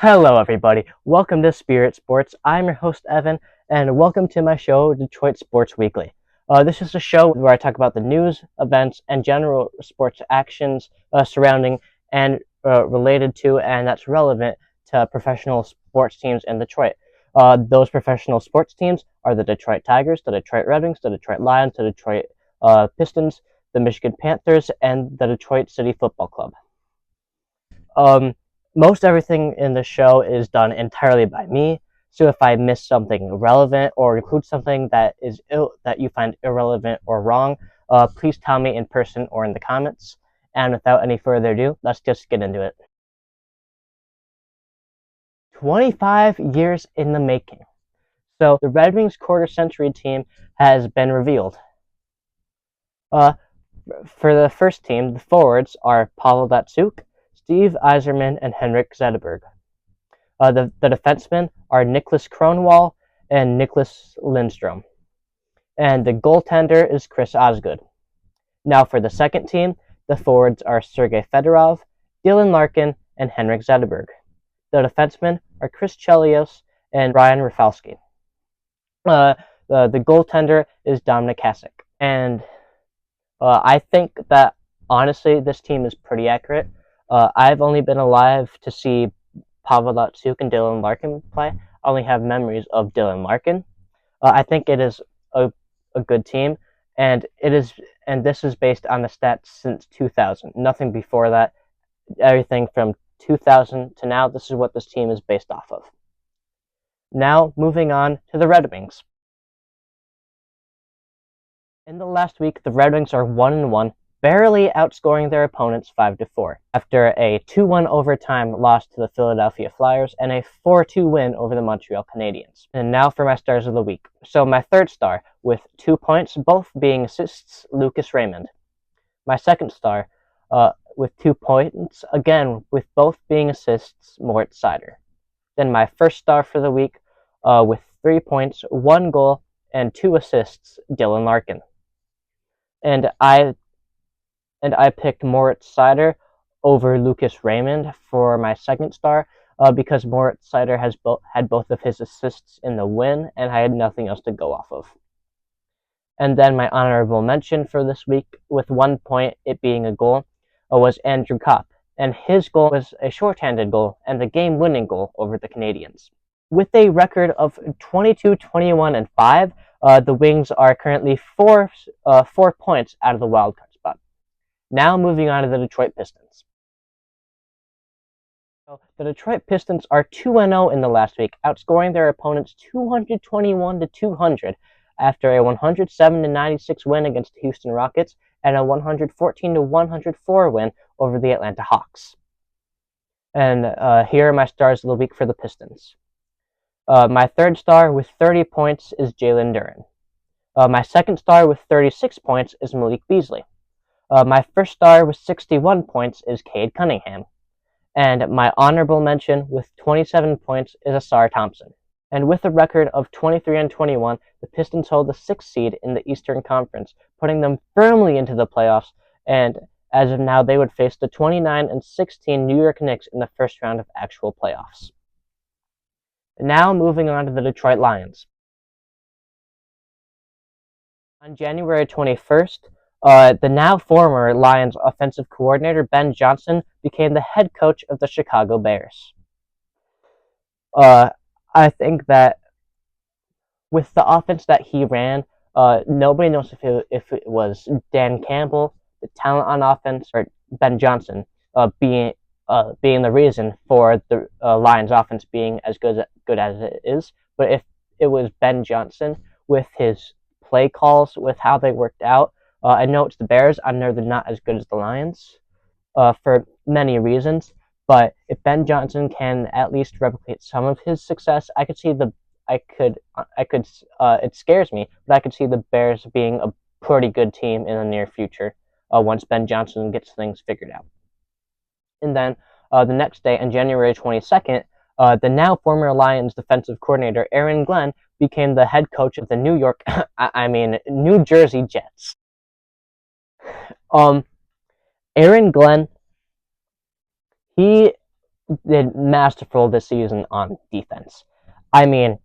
Hello, everybody. Welcome to Spirit Sports. I'm your host, Evan, and welcome to my show, Detroit Sports Weekly. This is a show where I talk about the news, events, and general sports actions surrounding and related to, and that's relevant to professional sports teams in Detroit. Those professional sports teams are the Detroit Tigers, the Detroit Red Wings, the Detroit Lions, the Detroit Pistons, the Michigan Panthers, and the Detroit City Football Club. Um, Most everything in the show is done entirely by me. So if I miss something relevant or include something that that you find irrelevant or wrong, please tell me in person or in the comments. And without any further ado, let's just get into it. 25 years in the making. So the Red Wings quarter century team has been revealed. Uh, for the first team, the forwards are Pavel Datsyuk, Steve Yzerman, and Henrik Zetterberg. The defensemen are Nicholas Kronwall and Nicholas Lindstrom. And the goaltender is Chris Osgood. Now for the second team, the forwards are Sergei Fedorov, Dylan Larkin, and Henrik Zetterberg. The defensemen are Chris Chelios and Ryan Rafalski. The goaltender is Dominik Hasek. And I think that, honestly, this team is pretty accurate. I've only been alive to see Pavel Datsyuk and Dylan Larkin play. I only have memories of Dylan Larkin. I think it is a good team, and this is based on the stats since 2000. Nothing before that. Everything from 2000 to now, this is what this team is based off of. Now, moving on to the Red Wings. In the last week, the Red Wings are 1-1, barely outscoring their opponents 5-4, after a 2-1 overtime loss to the Philadelphia Flyers and a 4-2 win over the Montreal Canadiens. And now for my stars of the week. So my third star, with 2 points, both being assists, Lucas Raymond. My second star, with 2 points, again, with both being assists, Moritz Seider. Then my first star for the week, with 3 points, 1 goal, and 2 assists, Dylan Larkin. And I picked Moritz Seider over Lucas Raymond for my second star because Moritz Seider had both of his assists in the win, and I had nothing else to go off of. And then my honorable mention for this week, with 1 point, it being a goal, was Andrew Kopp. And his goal was a shorthanded goal and the game-winning goal over the Canadiens. With a record of 22, 21, and 5, the Wings are currently 4 points out of the wildcard spot. Now moving on to the Detroit Pistons. So the Detroit Pistons are 2-0 in the last week, outscoring their opponents 221-200 after a 107-96 win against the Houston Rockets and a 114-104 win over the Atlanta Hawks. And here are my stars of the week for the Pistons. My third star with 30 points is Jalen Duren. My second star with 36 points is Malik Beasley. My first star with 61 points is Cade Cunningham. And my honorable mention with 27 points is Asar Thompson. And with a record of 23-21, the Pistons hold the 6th seed in the Eastern Conference, putting them firmly into the playoffs. And as of now, they would face the 29-16 New York Knicks in the first round of actual playoffs. Now moving on to the Detroit Lions. On January 21st, the now former Lions offensive coordinator Ben Johnson became the head coach of the Chicago Bears. I think that with the offense that he ran, nobody knows if it was Dan Campbell, the talent on offense, or Ben Johnson being the reason for the Lions offense being as good as it is. But if it was Ben Johnson with his play calls, with how they worked out, I know it's the Bears. I know they're not as good as the Lions for many reasons. But if Ben Johnson can at least replicate some of his success, I could see it scares me, but I could see the Bears being a pretty good team in the near future once Ben Johnson gets things figured out. And then the next day, on January 22nd, the now former Lions defensive coordinator Aaron Glenn became the head coach of the New Jersey Jets. Aaron Glenn, he did masterful this season on defense. I mean,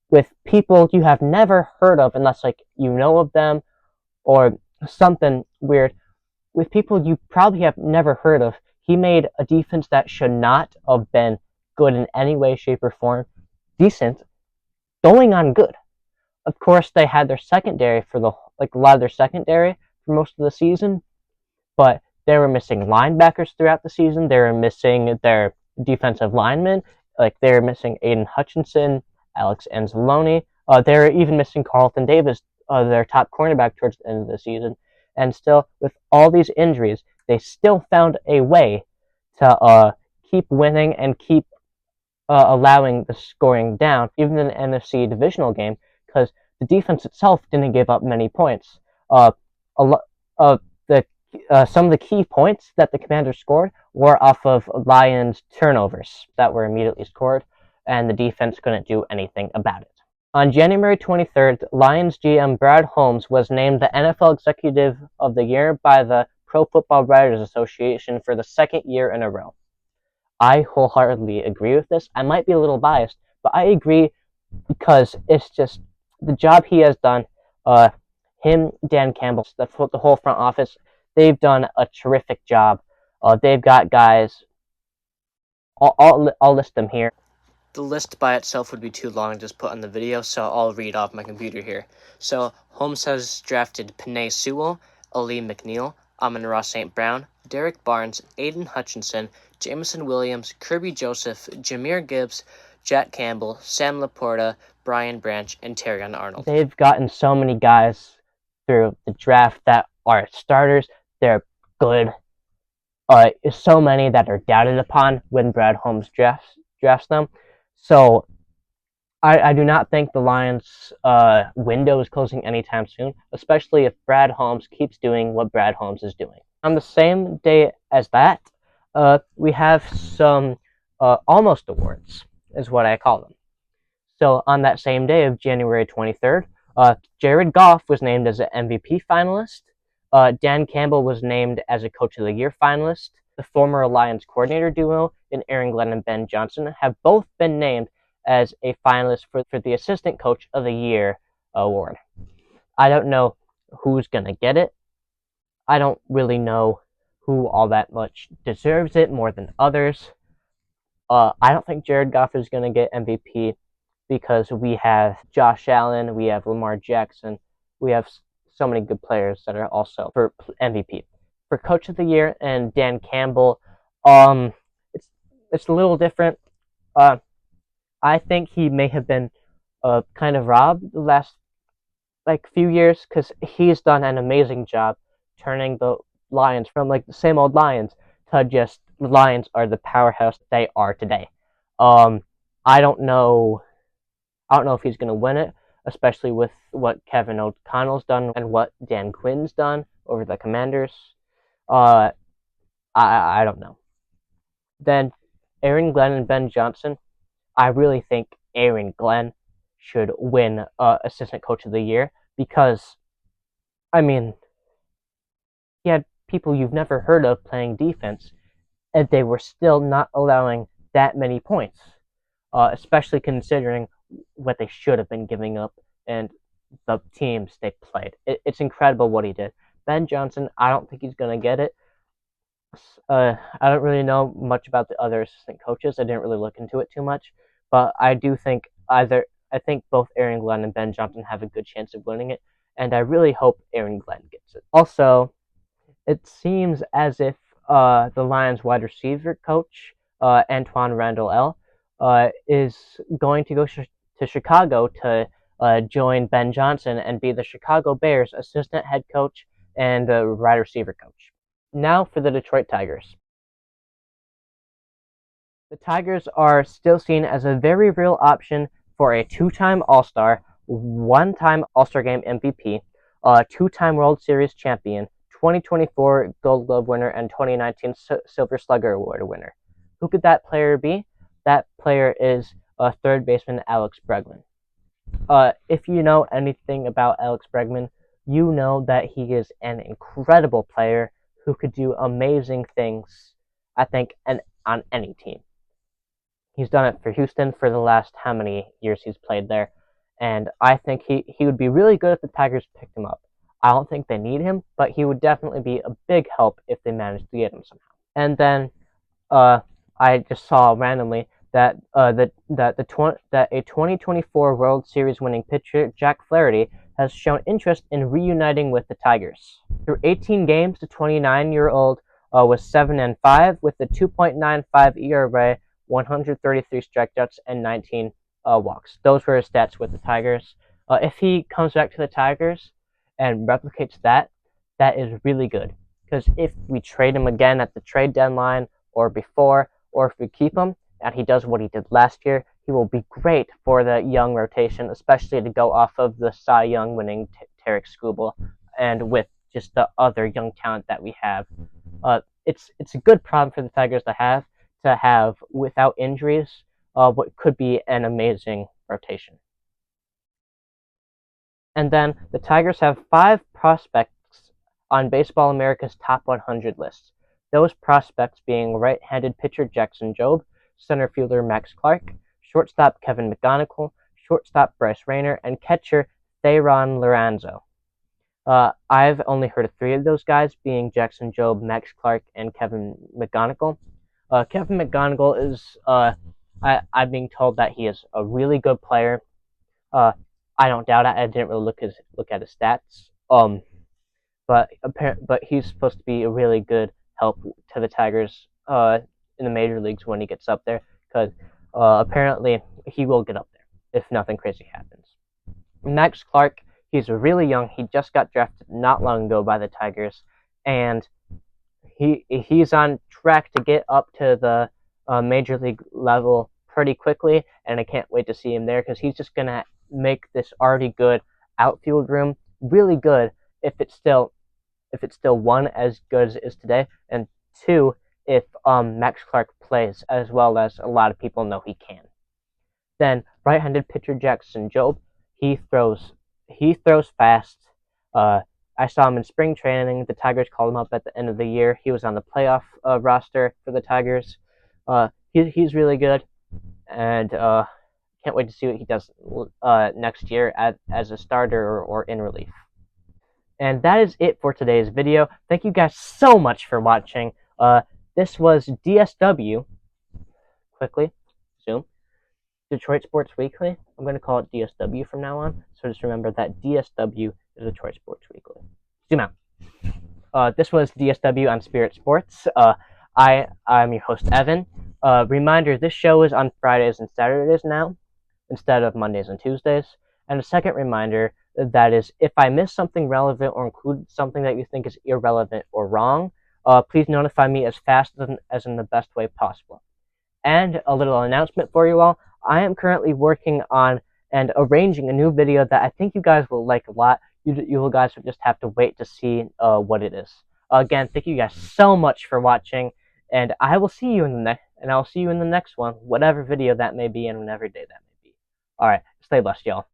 with people you have never heard of unless like you know of them or something weird, with people you probably have never heard of, he made a defense that should not have been good in any way, shape, or form decent, going on good. Of course, they had their secondary for the like a lot of their secondary for most of the season, but they were missing linebackers throughout the season. They were missing their defensive linemen, like they were missing Aiden Hutchinson, Alex Anzalone. They were even missing Carlton Davis, their top cornerback, towards the end of the season. And still, with all these injuries, they still found a way to keep winning and keep allowing the scoring down, even in the NFC divisional game, because the defense itself didn't give up many points. A lo- the Some of the key points that the Commanders scored were off of Lions turnovers that were immediately scored, and the defense couldn't do anything about it. On January 23rd, Lions GM Brad Holmes was named the NFL Executive of the Year by the Pro Football Writers Association for the second year in a row. I wholeheartedly agree with this. I might be a little biased, but I agree because it's just the job he has done. Him, Dan Campbell, the whole front office, they've done a terrific job. They've got guys. I'll list them here. The list by itself would be too long to just put on the video, so I'll read off my computer here. So Holmes has drafted Penei Sewell, Ali McNeil, Amon-Ra St. Brown, Derek Barnes, Aiden Hutchinson, Jameson Williams, Kirby Joseph, Jahmyr Gibbs, Jack Campbell, Sam Laporta, Brian Branch, and Terrion Arnold. They've gotten so many guys through the draft that are starters. They're good. So many that are doubted upon when Brad Holmes drafts them. So I do not think the Lions' window is closing anytime soon, especially if Brad Holmes keeps doing what Brad Holmes is doing. On the same day as that, we have some almost awards, is what I call them. So on that same day of January 23rd, Jared Goff was named as an MVP finalist. Dan Campbell was named as a Coach of the Year finalist. The former Lions coordinator duo in Aaron Glenn and Ben Johnson have both been named as a finalist for the Assistant Coach of the Year award. I don't know who's going to get it. I don't really know who all that much deserves it more than others. I don't think Jared Goff is going to get MVP because we have Josh Allen, we have Lamar Jackson, we have so many good players that are also for MVP. For Coach of the Year and Dan Campbell, it's a little different. I think he may have been kind of robbed the last few years because he's done an amazing job turning the Lions from like the same old Lions to just the Lions are the powerhouse they are today. I don't know if he's going to win it, especially with what Kevin O'Connell's done and what Dan Quinn's done over the Commanders. I don't know. Then Aaron Glenn and Ben Johnson. I really think Aaron Glenn should win Assistant Coach of the Year because, I mean, he had people you've never heard of playing defense, and they were still not allowing that many points, especially considering what they should have been giving up and the teams they played. It's incredible what he did. Ben Johnson, I don't think he's going to get it. I don't really know much about the other assistant coaches. I didn't really look into it too much, but I do think I think both Aaron Glenn and Ben Johnson have a good chance of winning it, and I really hope Aaron Glenn gets it. Also, it seems as if the Lions wide receiver coach, Antoine Randall L., is going to go to Chicago to join Ben Johnson and be the Chicago Bears assistant head coach and wide receiver coach. Now for the Detroit Tigers. The Tigers are still seen as a very real option for a two-time All-Star, one-time All-Star Game MVP, two-time World Series champion, 2024 Gold Glove winner, and 2019 Silver Slugger Award winner. Who could that player be? That player is third baseman Alex Bregman. If you know anything about Alex Bregman, you know that he is an incredible player who could do amazing things, I think, on any team. He's done it for Houston for the last how many years he's played there, and I think he would be really good if the Tigers picked him up. I don't think they need him, but he would definitely be a big help if they managed to get him somehow. And then uh, I just saw randomly that that a 2024 World Series winning pitcher Jack Flaherty has shown interest in reuniting with the Tigers. Through 18 games, the 29-year-old was 7-5 with a 2.95 ERA, 133 strikeouts, and 19 walks. Those were his stats with the Tigers. If he comes back to the Tigers and replicates that, that is really good. Because if we trade him again at the trade deadline or before, or if we keep him and he does what he did last year, he will be great for the young rotation, especially to go off of the Cy Young winning Tarek Skubal and with just the other young talent that we have. It's a good problem for the Tigers to have without injuries. What could be an amazing rotation. And then the Tigers have 5 prospects on Baseball America's top 100 list. Those prospects being right-handed pitcher Jackson Jobe, center fielder Max Clark, shortstop Kevin McGonigal, shortstop Bryce Rayner, and catcher Thayron Lorenzo. I've only heard of 3 of those guys, being Jackson Jobe, Max Clark, and Kevin McGonigal. Kevin McGonigal is, I'm being told that he is a really good player. I don't doubt it. I didn't really look at his stats. But he's supposed to be a really good help to the Tigers in the major leagues when he gets up there, because apparently he will get up there if nothing crazy happens. Max Clark, he's really young. He just got drafted not long ago by the Tigers, and he's on track to get up to the major league level pretty quickly, and I can't wait to see him there because he's just gonna make this already good outfield room really good if it's still one, as good as it is today, and two, if Max Clark plays as well as a lot of people know he can. Then right-handed pitcher Jackson Jobe, he throws fast. I saw him in spring training. The Tigers called him up at the end of the year. He was on the playoff roster for the Tigers. He's really good, and can't wait to see what he does next year as a starter or in relief. And that is it for today's video. Thank you guys so much for watching. This was DSW. Quickly, zoom. Detroit Sports Weekly. I'm going to call it DSW from now on. So just remember that DSW is Detroit Sports Weekly. Zoom out. This was DSW on Spirit Sports. I'm your host, Evan. Reminder, this show is on Fridays and Saturdays now, instead of Mondays and Tuesdays. And a second reminder, that is, if I miss something relevant or include something that you think is irrelevant or wrong, please notify me as fast as in the best way possible. And a little announcement for you all. I am currently working on and arranging a new video that I think you guys will like a lot. You guys will just have to wait to see what it is. Again, thank you guys so much for watching, and I will see you in the next one, whatever video that may be and whatever day that may be. All right, stay blessed, y'all.